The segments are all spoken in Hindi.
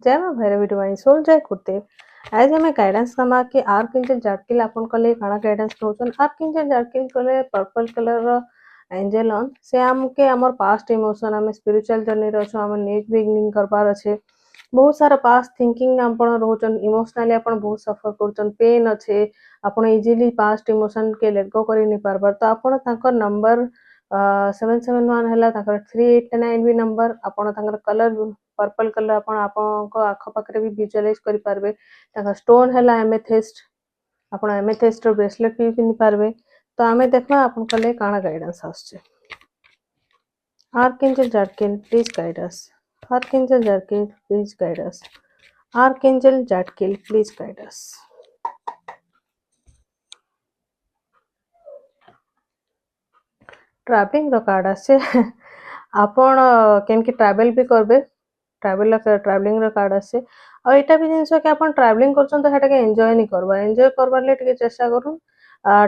जय मां भैरवी डिवाइन सोल जय कुर्ते आज हमें गाइडेंस नमा कि आर्कएंजल जाटकिल आपन कले काना गाइडेंस नउछन आर्कएंजल जाटकिल कले पर्पल कलर रो एंजल ऑन से हमके हमर पास्ट इमोशन हमें स्पिरिचुअल जर्नी रो छ हम न्यू बिगिनिंग करबार अछि बहुत सारा पास्ट थिंकिंग आपण रोचन इमोशनली आपण बहुत सफर करचन पेन अछि आपण इजीली पास्ट इमोशन के लेट गो करि नि पारबर तो आपण तांकर नंबर 771 हला तांकर 389 भी नंबर आपण तांकर कलर पर्पल कलर आपण आपनको आख पाखरे भी विजुअलाइज करि पारबे तांकर स्टोन हला एमेथिस्ट आपण एमेथिस्ट रो ब्रेसलेट भी पिनि पारबे तो आमे देखबा आपण कले काना गाइडेंस आछे archangel Zadkiel please guide us archangel Zadkiel please guide us archangel Zadkiel please guide us travelling रो कार्ड आछे आपण केनके ट्रैवल भी करबे ट्रैवलिंग रो कार्ड आछे और एटा भी जिंस के आपण ट्रैवलिंग करछन तो हेटा के एन्जॉय नहीं करबा एन्जॉय करबा ले टिके चेष्टा करूं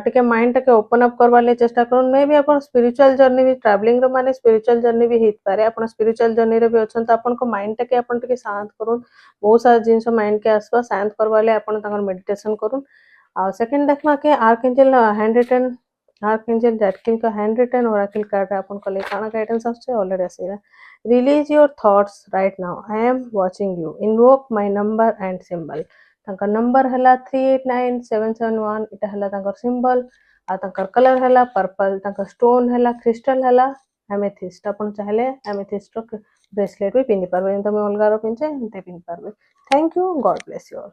टिके माइंड टाके ओपन अप करबा ले चेष्टा करूं मे भी आपण स्पिरिचुअल जर्नी भी ट्रैवलिंग रो माने स्पिरिचुअल जर्नी भी हेत पारे आपण स्पिरिचुअल जर्नी रे भी अछन तो आपण को माइंड टाके आपण टिके शांत करूं बहुत सारा जिंस माइंड के आसपास शांत करबा ले आपण तांगर मेडिटेशन करूं और सेकंड देखमा के आर्कएंजल हैंड रिटन आर्कएंजल जाटकिल का हैंड रिटन ओरेकल कार्ड आपण कले काना गाइडेंस आछे ऑलरेडी आसीरा release your thoughts right now I am watching you invoke my number and symbol तांकर नंबर हला 389771 इटा हला तांकर सिंबल आ तांकर कलर हला पर्पल तांकर स्टोन हला क्रिस्टल हला एमेथिस्ट आपण चाहले एमेथिस्ट रो ब्रेसलेट भी पिनि पारबे त मैं अलगा रो पिनचे ते पिनि पारबे thank you God bless you all